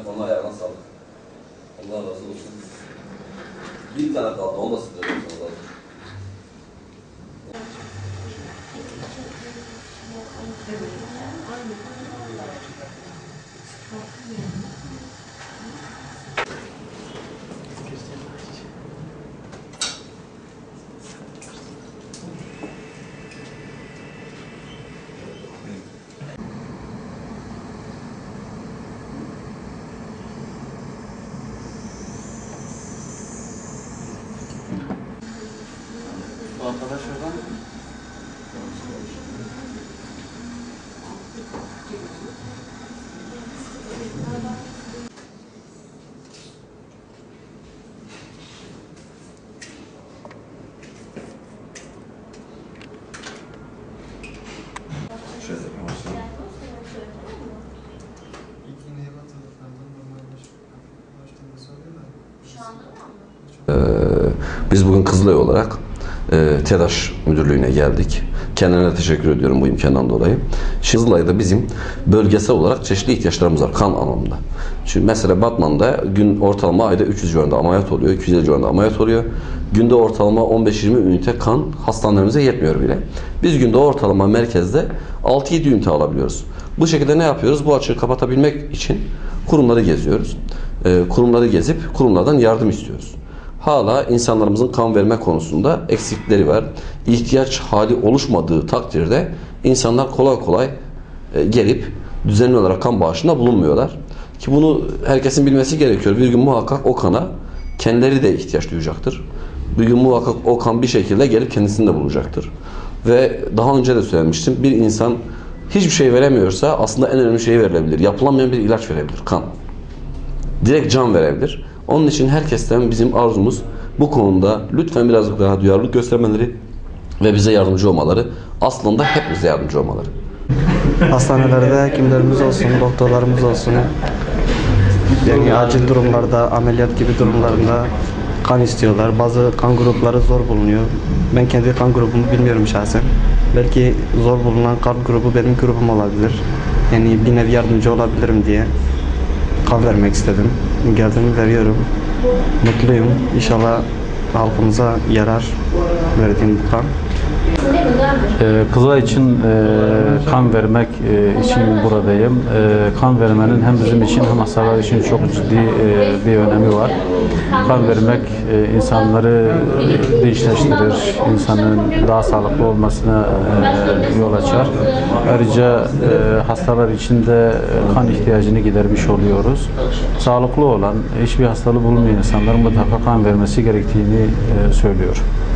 Telefonla ayağına sağlık. Allah razı olsun. Bir tane kaldı, onu da size lazım. Bu arkadaş oradan Şöyle başlayalım. İlk iğneye batırdıklarında normal başladığını söylüyor da. Biz bugün Kızılay olarak TEDAŞ Müdürlüğü'ne geldik. Kendilerine teşekkür ediyorum bu imkandan dolayı. Şimdi Kızılay'da bizim bölgesel olarak çeşitli ihtiyaçlarımız var kan anlamında. Şimdi mesela Batman'da gün ortalama ayda 300 civarında ameliyat oluyor, 250 civarında ameliyat oluyor. Günde ortalama 15-20 ünite kan hastanelerimize yetmiyor bile. Biz günde ortalama merkezde 6-7 ünite alabiliyoruz. Bu şekilde ne yapıyoruz? Bu açığı kapatabilmek için kurumları geziyoruz. Kurumları gezip kurumlardan yardım istiyoruz. Hala insanlarımızın kan verme konusunda eksikleri var. İhtiyaç hali oluşmadığı takdirde insanlar kolay kolay gelip düzenli olarak kan bağışında bulunmuyorlar. Ki bunu herkesin bilmesi gerekiyor. Bir gün muhakkak o kana kendileri de ihtiyaç duyacaktır. Bir gün muhakkak o kan bir şekilde gelip kendisini de bulacaktır. Ve daha önce de söylemiştim. Bir insan hiçbir şey veremiyorsa aslında en önemli şey verilebilir. Yapılamayan bir ilaç verebilir. Kan. Direkt can verebilir. Onun için herkesten bizim arzumuz bu konuda lütfen birazcık daha duyarlılık göstermeleri ve bize yardımcı olmaları, aslında hepimize yardımcı olmaları. Hastanelerde hekimlerimiz olsun, doktorlarımız olsun, yani acil durumlarda, ameliyat gibi durumlarında kan istiyorlar. Bazı kan grupları zor bulunuyor. Ben kendi kan grubumu bilmiyorum şahsen. Belki zor bulunan kan grubu benim grubum olabilir. Yani bir nevi yardımcı olabilirim diye kan vermek istedim. Geldim, veriyorum. Mutluyum. İnşallah halkımıza yarar verdiğim bu kan. Kızılay için kan vermek için buradayım. Kan vermenin hem bizim için hem hastalar için çok ciddi bir önemi var. Kan vermek insanları dinçleştirir, insanın daha sağlıklı olmasına yol açar. Ayrıca hastalar için de kan ihtiyacını gidermiş oluyoruz. Sağlıklı olan, hiçbir hastalığı bulunmayan insanların mutlaka kan vermesi gerektiğini söylüyor.